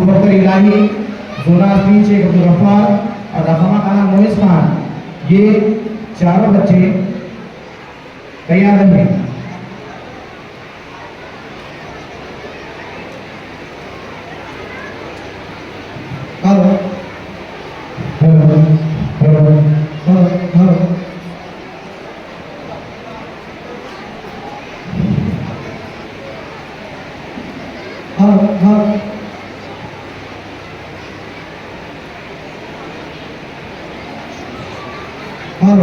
अबू बकर इलाही, जोनास्तीन शेख अब्दुल गफ्फार और रफमा खाना मोइस खान, ये चारों बच्चे तैयार रहे। Hello hello hello hello hello हाँ हाँ हाँ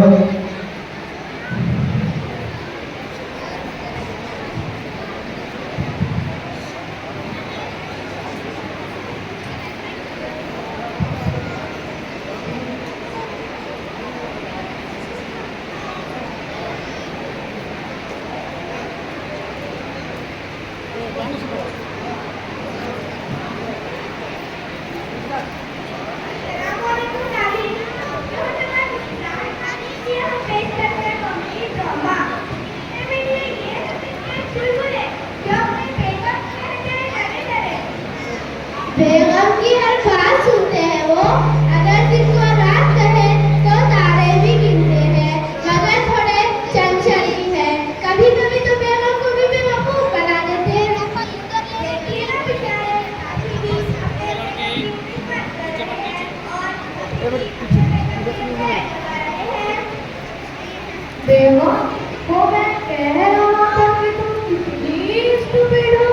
बेगम की हर बात सुनते हैं वो, अगर दिन को रात कहे तो तारे भी गिनते हैं, मगर थोड़े चंचल भी है, कभी कभी तो बेगम को भी बेवकूफ बना देते हैं। देखिए ना बेचारे, अभी भी अपने खिदमत कर रहे हैं और बेगम वो मैं कह रहा था कि तुम कितनी स्टूपिड हो।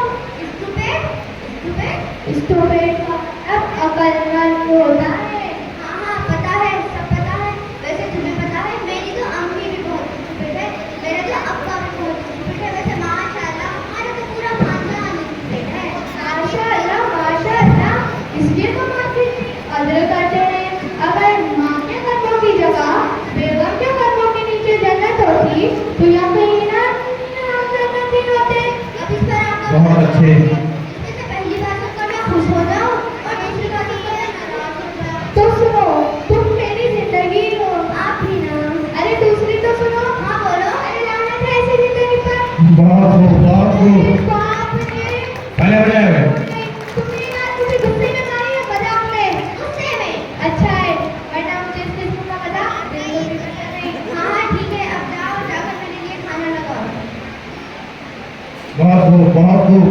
स्टूपिड का अब अकलमंद होता है। हाँ हाँ पता है, सब पता है। वैसे तुम्हें पता है मेरी तो अम्मी भी बहुत स्टूपिड है, मेरा तो अब्बा भी बहुत स्टूपिड है। वैसे माशाल्लाह हमारा तो पूरा खानदान स्टूपिड है। माशाल्लाह इसलिए तो माँ की कदर करते हैं। अगर माँ के कदमों की जगह बेगम के कदमों के नीचे जन्नत होती तो या कहीं ना हम जन्नती होते। अब इस पर आपका बहुत अच्छे। पहली बात तो मैं खुश हो जाऊं और दूसरी बात तो मैं नाराज हो जाऊं। तो सुनो, तुम मेरी जिंदगी हो। आप भी ना। अरे दूसरी तो सुनो। हाँ बोलो। अरे लानत है ऐसी जिंदगी पर। बहुत खूब बाप रे। पहले बजाया हुआ तुमने ना किसी गुस्से में कहा या मजाक में? गुस्से में। अच्छा है, वरना मुझे इस किस्म का मजाक बिल्कुल भी पसंद नहीं। हाँ हाँ ठीक है, अब जाओ जाकर मेरे लिए खाना लगाओ। बहुत खूब बहुत खूब।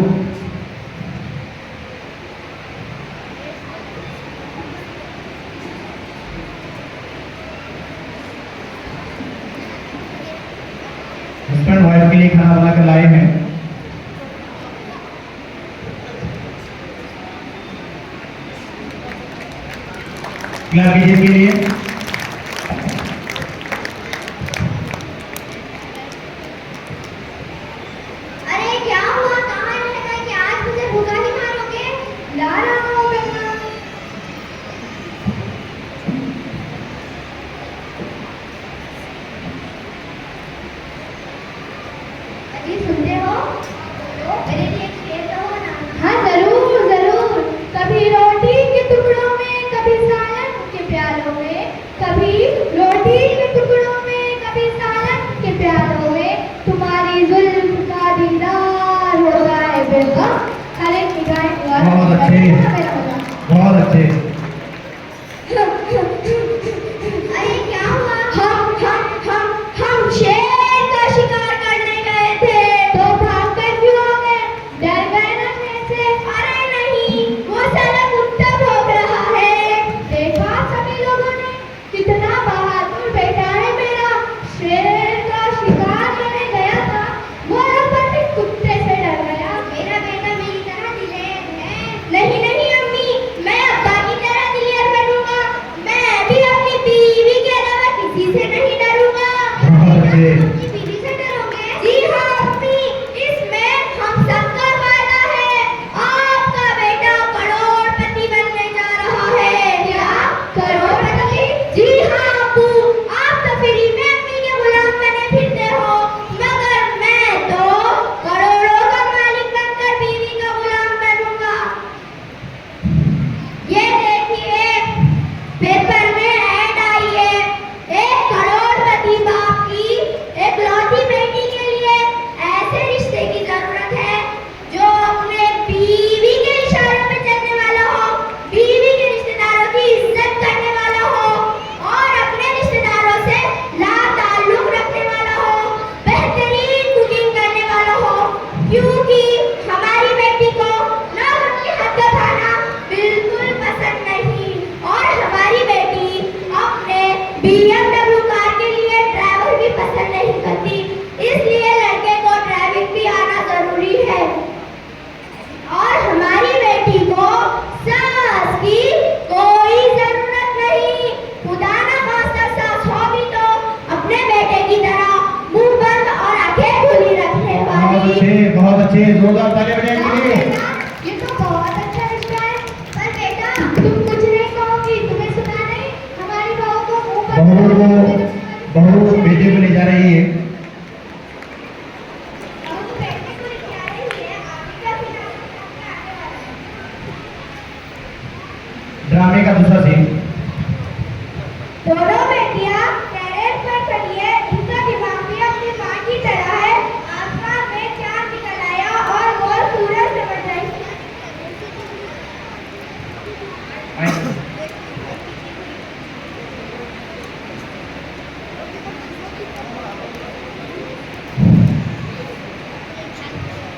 हस्बैंड वाइफ के लिए खाना बना कर लाए हैं। क्लास कीजिए के लिए। अरे क्या हुआ, कहाँ ने कहा कि आज मुझे भूखा ही मारोगे? ला रहा हूँ बेटा। अजी सुनते हो? बोलो, मेरे लिए खेल रहो ना। हाँ जरूर जरूर। कभी रोटी के टुकड़ों में, कभी सालन के प्यालों में, कभी रोटी के टुकड़ों में, कभी सालन के प्यालों में, तुम्हारी जुल्म का दीदार होता है बेगम। अरे निगाहें बहुत अच्छे बहुत अच्छे। अरे क्या हुआ? हम शेर का शिकार करने गए थे। तो भाग कर क्यों आ गए? डर गए ना शेर से? अरे नहीं, वो साला कुत्ता भौंक रहा है। देखा सभी लोगों ने, कितना बहादुर बेटा है मेरा। शेर का शिकार करने गया था, वो रफाती कुत्ते से डर गया। मेरा बेटा मेरी तरह दिलेर है। नहीं नहीं अम्मी, मैं अब्बा की वो बहू बेटे को ले जा रही है। ड्रामे का दूसरा सीन। दोनों बेटियां टेरेस पर खड़ी है, इनका दिमाग भी अपनी मां की तरह है। आसमान में चांद निकल आया और गोल सूरज समझ आई।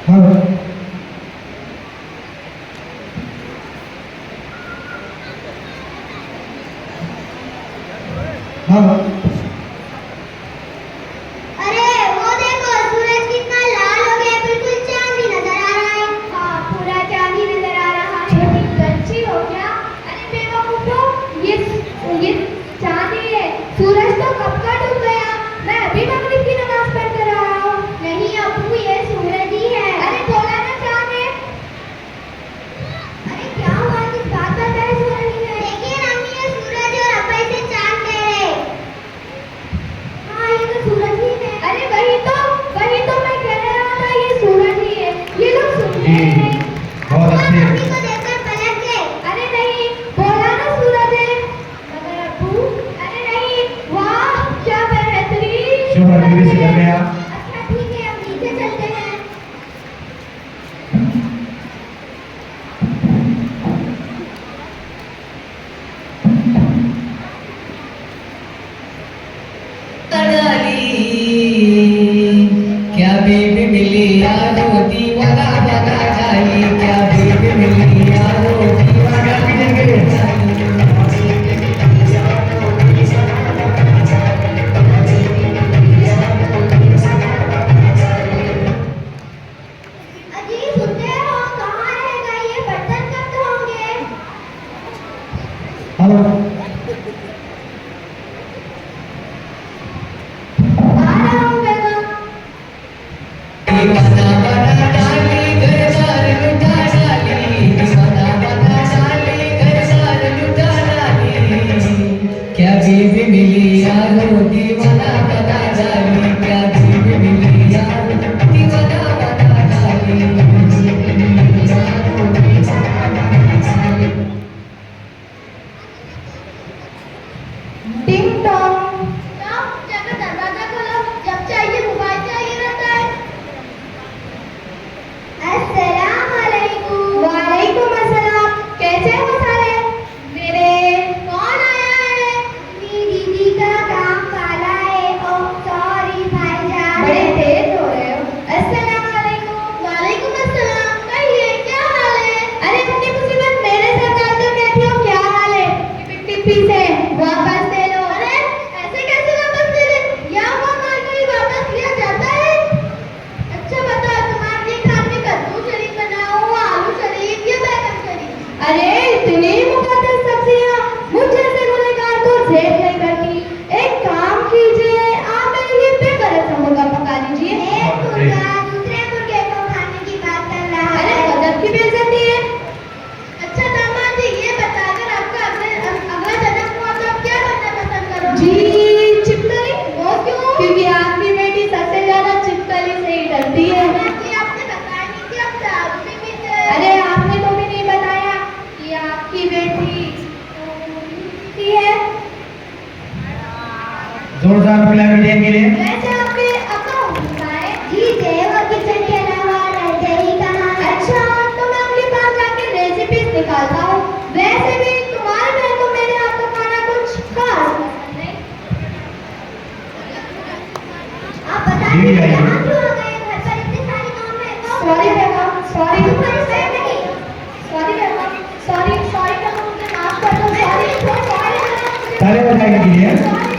हाँ हाँ अरे वो देखो, सूरज कितना लाल हो गया, बिल्कुल चांद ही नजर आ रहा है। हाँ, पूरा चांद ही नजर आ रहा है। छोटी बच्ची हो क्या? अरे बेवकूफो, ये चांद ही है। सूरज तो कब का डूब गया। मैं अभी मगरिब की नमाज पढ़ कर रहा हूँ। नहीं अबू, ये सूरज ही है। अरे बोला ना चांद है। अरे क्या हुआ, किस बात पर बहस हो रही है? देखिए अम्मी, ये सूरज और अब्बा इसे चांद कह रहे। हाँ, ये तो सूरज ही है। अरे वही तो मैं कह रहा था, ये सूरज ही है। ये लोग सुन रहे जी, हैं। बहुत अच्छे। अम्मी को देखकर पलट गए। अरे नहीं, बोला ना सूरज है। मगर अब्बू, अरे नहीं, वाह क्या बेहतरीन शोहर सूरज बीवी से है। कर रहे हैं आप। अच्छा ठीक है, अब नीचे चलते हैं। क्या बेबी मिली यारो दीवाना बना जाई, क्या बेबी मिली यारो दीवाना बना अजी सुनते हो, कहाँ रहेगा ये बर्तन, कब धोंगे? हेलो आ रहा हूँ बेगम। दीवाना बना डाली, घर बार लुटा डाली, दीवाना बना डाली, घर बार लुटा डाली। क्या बेबी मिली यारो दीवाना बना डाली, क्या बेबी मिली यारो दीवाना बना डाली। टिंग टोंग। जाकर दरवाजा खोलो, जब चाहिए मोबाइल चाहिए रहता है। अस्सलाम वालेकुम। वालेकुम अस्सलाम। कैसे हो सारे? मेरे कौन आया है? मेरी दीदी का काम वाला है। ओह सॉरी भाईजान, बड़े तेज हो रहे हो। अस्सलाम वालेकुम। वालेकुम अस्सलाम। कहिए क्या हाल है? अरे अपनी मुसीबत मेरे साथ डालकर कहती हो क्या हाल है? टिप्पी से वापस दे लो। अरे ऐसे कैसे वापस दे ले? या वो माल कोई वापस लिया जाता है? अच्छा बताओ, तुम्हारे लिए खाने में कद्दू शरीफ बनाऊं, आलू शरीफ या बैगन शरीफ? अरे इतनी मुकद्दस सब्जियां मुझ जैसे गुनहगार को झेल नहीं करती। एक काम कीजिए, आप मेरे लिए बेगरज सा मुर्गा पका लीजिए। एक मुर्गा दूसरे मुर्गे को खाने की बात कर रहा है। अरे गजब की बेइज्जती है। अच्छा दामाद जी, ये बताकर आपका अगला जन्म हुआ तो आप क्या बनना पसंद करोगे? जी चिपकली। वो क्यों? क्योंकि आपकी बेटी सबसे ज्यादा चिपकली से ही डरती है। आपने बताया नहीं कि आप दारू भी पीते हैं। अरे आपने तो भी नहीं बताया कि आपकी बेटी पीती है। जोरदार पिलामी के लिए। वैसे आपके अकाउंट बताएं। जी देव किचन के अलावा रहते ही कहाँ? अच्छा तो मैं अगली बार जाके रेसिपीज निकालता हूँ। वैसे भी तुम्हारे बहन को मेरे हाथ का खाना कुछ खास पसंद नहीं। आप बता जी, दीजिए आइए। यहाँ क्यों आ गए? घर पर इतने सारे काम है। सॉरी बेगम, सॉरी। नहीं, सॉरी बेगम, सॉरी। बेगम मुझे माफ कर दो। सॉरी। ताले बजाने के लिए। सॉरी